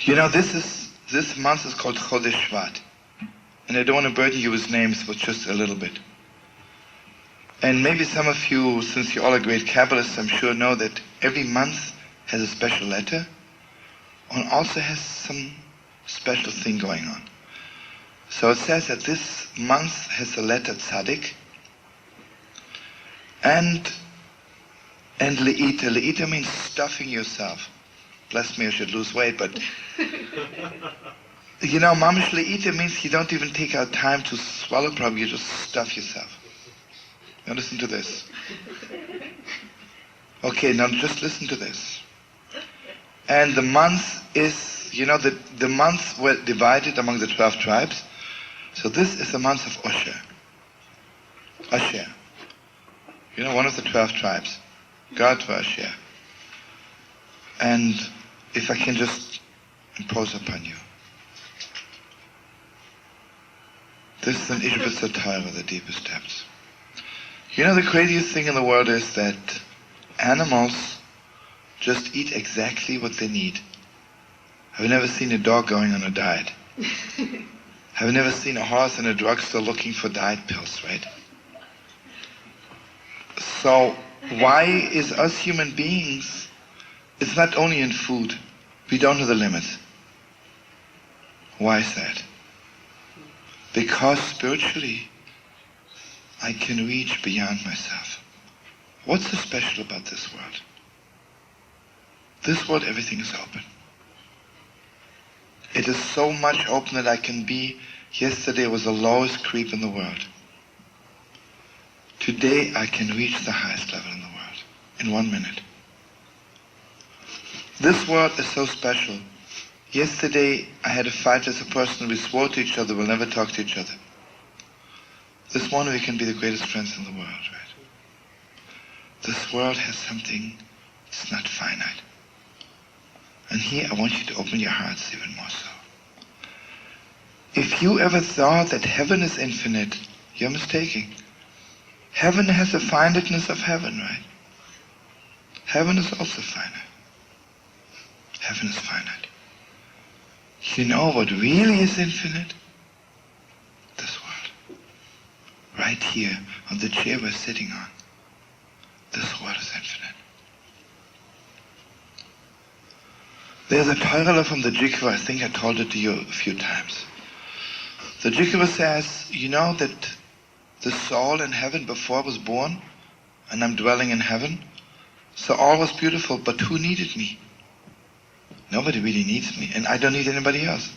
You know, this month is called Chodesh Shvat. And I don't want to burden you with names, but just a little bit. And maybe some of you, since you all are great Kabbalists, I'm sure know that every month has a special letter and also has some special thing going on. So it says that this month has the letter Tzaddik and Le'ita. Le'ita means stuffing yourself. Bless me, I should lose weight, but you know, Mamish Le'ita means you don't even take out time to swallow properly, you just stuff yourself. Now listen to this. Okay, now just listen to this. And the month is, you know, the months were divided among the 12 tribes. So this is the month of Osher. Asher. You know, one of the 12 tribes. God for Asher. And if I can just impose upon you. This is an Ishbitzer Torah, the deepest depths. You know, the craziest thing in the world is that animals just eat exactly what they need. I've never seen a dog going on a diet. I've never seen a horse in a drugstore looking for diet pills, right? So why is us human beings, it's not only in food, we don't know the limits. Why is that? Because spiritually, I can reach beyond myself. What's so special about this world? This world, everything is open. It is so much open that I can be, yesterday was the lowest creep in the world. Today I can reach the highest level in the world, in 1 minute. This world is so special. Yesterday I had a fight with a person, we swore to each other we'll never talk to each other. This morning we can be the greatest friends in the world, right? This world has something, it's not finite. And here I want you to open your hearts even more so. If you ever thought that heaven is infinite, you're mistaken. Heaven has the finiteness of heaven, right? Heaven is also finite. Heaven is finite. You know what really is infinite? This world. Right here, on the chair we're sitting on. This world is infinite. There's a Torah from the Jikva, I think I told it to you a few times. The Jikva says, you know that the soul in heaven before I was born, and I'm dwelling in heaven, so all was beautiful, but who needed me? Nobody really needs me, and I don't need anybody else.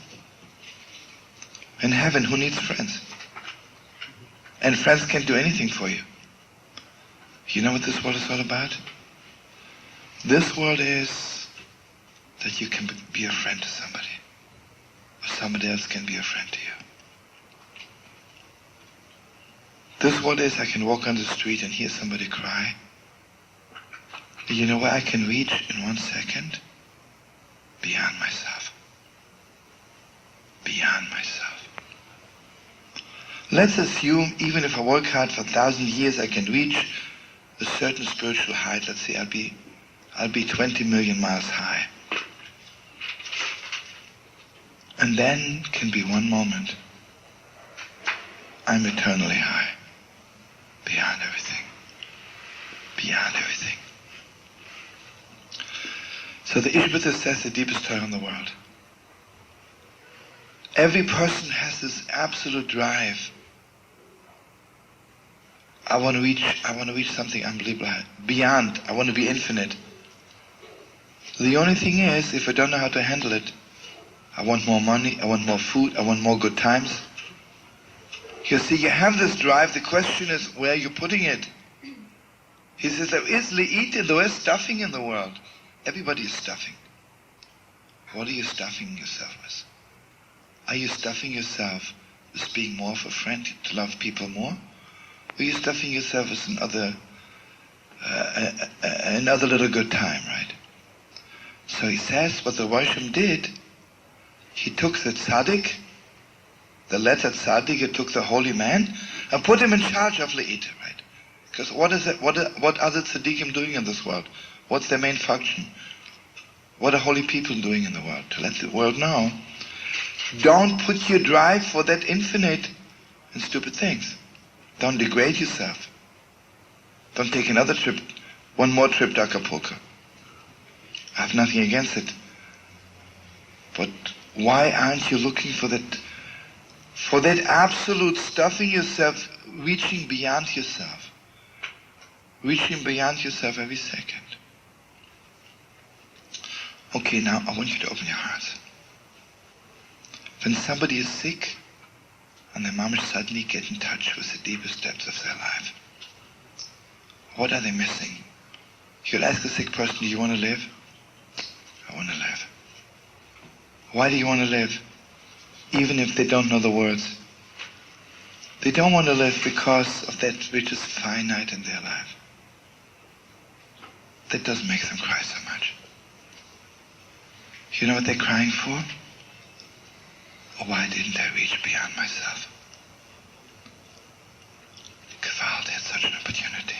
In heaven, who needs friends? And friends can't do anything for you. You know what this world is all about? This world is that you can be a friend to somebody, or somebody else can be a friend to you. This world is I can walk on the street and hear somebody cry. You know where I can reach in 1 second? Beyond myself. Beyond myself. Let's assume even if I work hard for 1,000 years, I can reach a certain spiritual height. Let's say I'll be 20 million miles high. And then can be one moment. I'm eternally high. Beyond everything. Beyond everything. So the Ishbitzer says the deepest Torah in the world. Every person has this absolute drive. I want to reach something unbelievable. Beyond. I want to be infinite. The only thing is, if I don't know how to handle it, I want more money, I want more food, I want more good times. You see, you have this drive, the question is where you're putting it. He says there is le'ita, there is stuffing in the world. Everybody is stuffing. What are you stuffing yourself with? Are you stuffing yourself with being more of a friend, to love people more? Or are you stuffing yourself with another little good time, right? So he says what the Roshim did, he took the tzaddik, the letter tzaddik, he took the holy man, and put him in charge of le'ita, right? Because what are the tzaddikim doing in this world? What's their main function? What are holy people doing in the world? To let the world know, don't put your drive for that infinite in stupid things. Don't degrade yourself. Don't take another trip, one more trip to Acapulco. I have nothing against it. But why aren't you looking for that absolute stuffing yourself, reaching beyond yourself? Reaching beyond yourself every second. Okay, now I want you to open your heart. When somebody is sick, and their mom suddenly get in touch with the deepest depths of their life, what are they missing? You'll ask the sick person, do you want to live? I want to live. Why do you want to live? Even if they don't know the words. They don't want to live because of that which is finite in their life. That doesn't make them cry so much. You know what they're crying for? Why didn't I reach beyond myself? Gewalt had such an opportunity.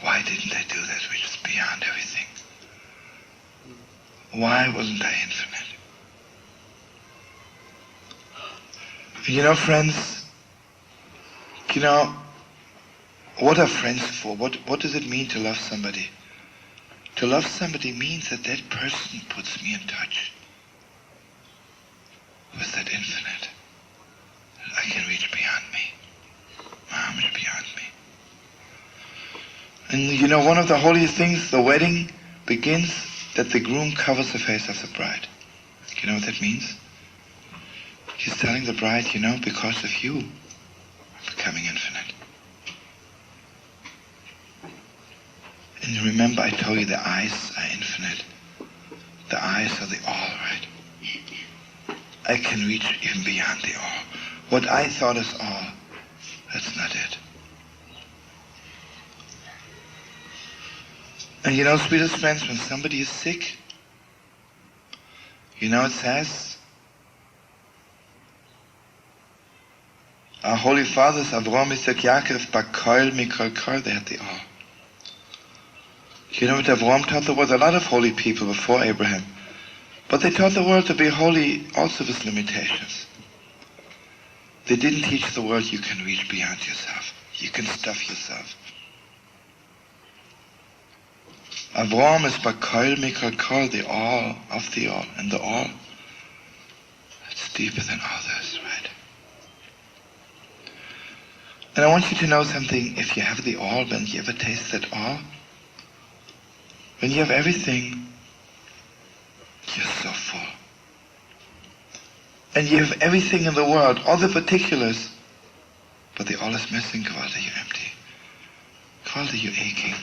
Why didn't I do that which is beyond everything? Why wasn't I infinite? You know, friends, what are friends for? What does it mean to love somebody? To love somebody means that that person puts me in touch with that infinite. I can reach beyond me. My arm is beyond me. And one of the holiest things, the wedding begins that the groom covers the face of the bride. You know what that means? He's telling the bride, because of you, I'm becoming infinite. And remember, I told you the eyes are infinite. The eyes are the all, right? I can reach even beyond the all. What I thought is all, that's not it. And sweetest friends, when somebody is sick, it says, our holy fathers, Avraham, Isaac, Yaakov, Bakol, Mikol, Kol, they had the all. You know what Avraham taught the world? A lot of holy people before Abraham. But they taught the world to be holy also with limitations. They didn't teach the world you can reach beyond yourself. You can stuff yourself. Avraham is Bakol, Mikol, Kol, the all of the all. And the all, it's deeper than all this, right? And I want you to know something. If you have the all, when you ever taste that all, when you have everything, you're so full. And you have everything in the world, all the particulars, but the all is missing. Gewaltig, you're empty. Gewaltig, you're aching.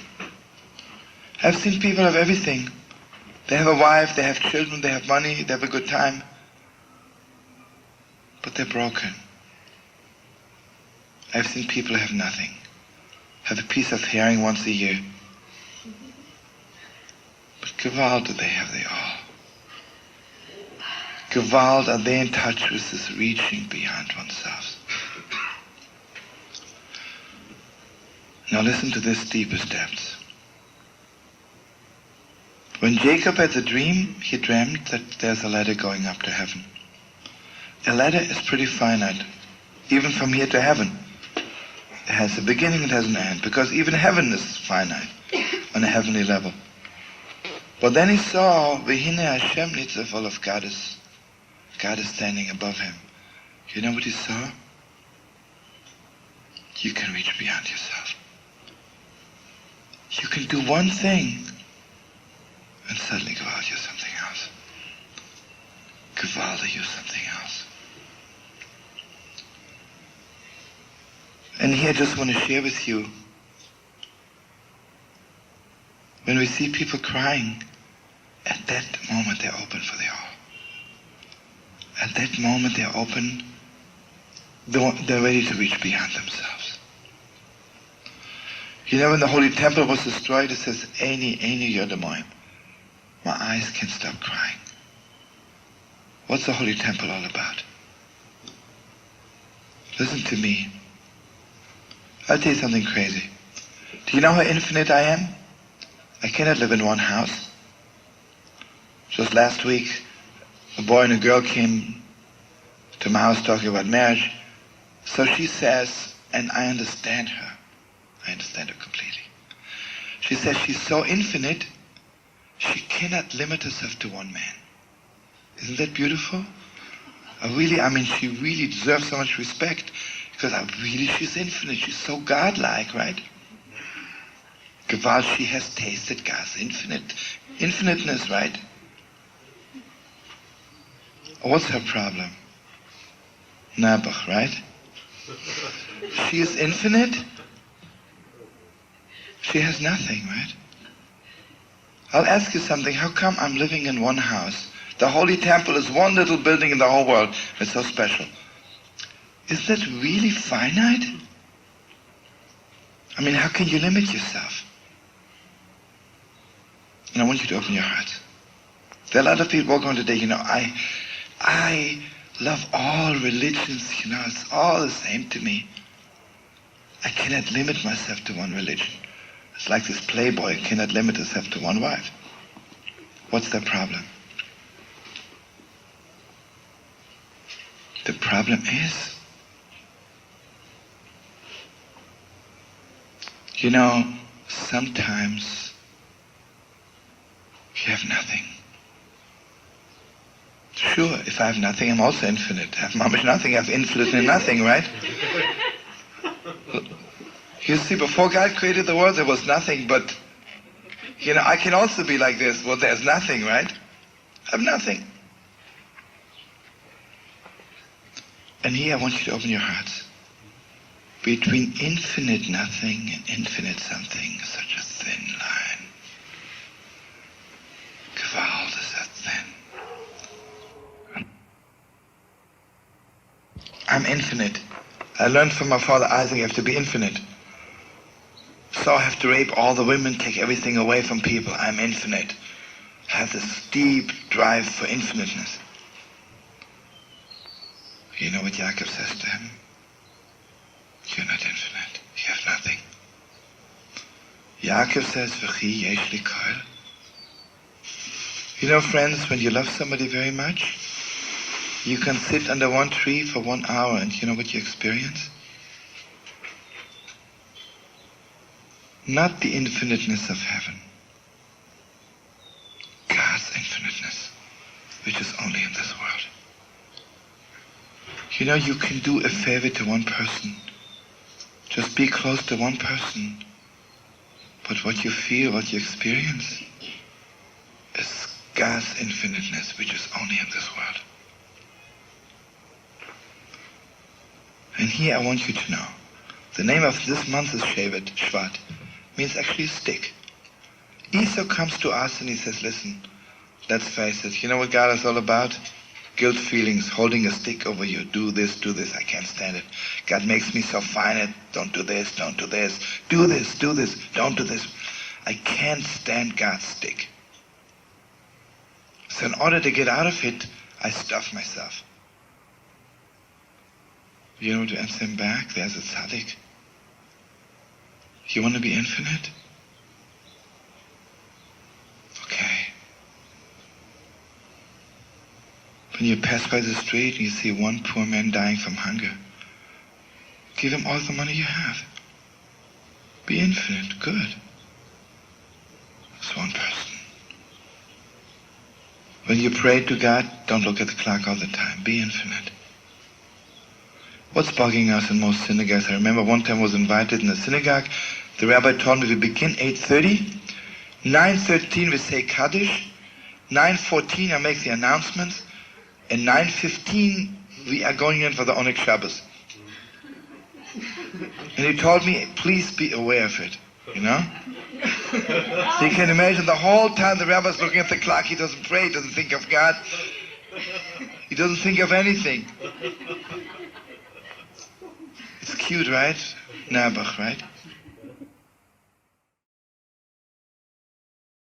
I've seen people have everything. They have a wife, they have children, they have money, they have a good time. But they're broken. I've seen people have nothing. Have a piece of herring once a year. But Gewalt, do they have the all? Gewalt, are they in touch with this reaching beyond oneself? Now listen to this deepest depths. When Jacob had the dream, he dreamt that there's a ladder going up to heaven. A ladder is pretty finite, even from here to heaven. It has a beginning, it has an end, because even heaven is finite on a heavenly level. But then he saw, Vehine Hashem Nitzavol, of God is standing above him. You know what he saw? You can reach beyond yourself. You can do one thing, and suddenly Gewalt, you're something else. Gewalt, you're something else. And here I just want to share with you, when we see people crying, at that moment they're open for the all. At that moment they're open, they're ready to reach beyond themselves. When the Holy Temple was destroyed, it says, Eini, Eini Yodamoim. My eyes can't stop crying. What's the Holy Temple all about? Listen to me. I'll tell you something crazy. Do you know how infinite I am? I cannot live in one house. Just last week, a boy and a girl came to my house talking about marriage. So she says, and I understand her. I understand her completely. She says she's so infinite, she cannot limit herself to one man. Isn't that beautiful? She really deserves so much respect because she's infinite. She's so godlike, right? Gewalt, she has tasted God's infiniteness, right? What's her problem? Nebuch, right? She is infinite. She has nothing, right? I'll ask you something. How come I'm living in one house? The Holy Temple is one little building in the whole world. It's so special. Is that really finite? How can you limit yourself? And I want you to open your heart. There are a lot of people going today, I love all religions, it's all the same to me. I cannot limit myself to one religion. It's like this playboy cannot limit himself to one wife. What's the problem? The problem is, sometimes you have nothing. Sure, if I have nothing, I'm also infinite. I have mamish nothing, I have infinite and nothing, right? You see, before God created the world, there was nothing, but, I can also be like this. Well, there's nothing, right? I have nothing. And here I want you to open your hearts. Between infinite nothing and infinite something is such a thin line. Gewalt is that thin. I'm infinite. I learned from my father Isaac, you have to be infinite. So I have to rape all the women, take everything away from people. I'm infinite. I have this deep drive for infiniteness. You know what Yaakov says to him? You're not infinite. You have nothing. Yaakov says, V'chi yesh li kol. Friends, when you love somebody very much, you can sit under one tree for 1 hour and you know what you experience? Not the infiniteness of heaven. God's infiniteness, which is only in this world. You can do a favor to one person. Just be close to one person. But what you feel, what you experience, is God's infiniteness, which is only in this world. And here I want you to know, the name of this month is Shevat, Shvat, means actually stick. Esau comes to us and he says, listen, let's face it, you know what God is all about? Guilt feelings, holding a stick over you. Do this, I can't stand it. God makes me so fine, don't do this, don't do this. Do this, don't do this. I can't stand God's stick. So in order to get out of it, I stuff myself. You know, to answer him back, there's a tzaddik. You want to be infinite? Okay. When you pass by the street and you see one poor man dying from hunger, give him all the money you have. Be infinite, good. It's one person. When you pray to God, don't look at the clock all the time. Be infinite. What's bugging us in most synagogues? I remember one time I was invited in a synagogue. The rabbi told me we begin 8:30. 9:13 we say Kaddish. 9:14 I make the announcements. And 9:15 we are going in for the Onyx Shabbos. And he told me, please be aware of it. So you can imagine the whole time the rabbi's looking at the clock. He doesn't pray, he doesn't think of God. He doesn't think of anything. It's cute, right? Nebuch, right?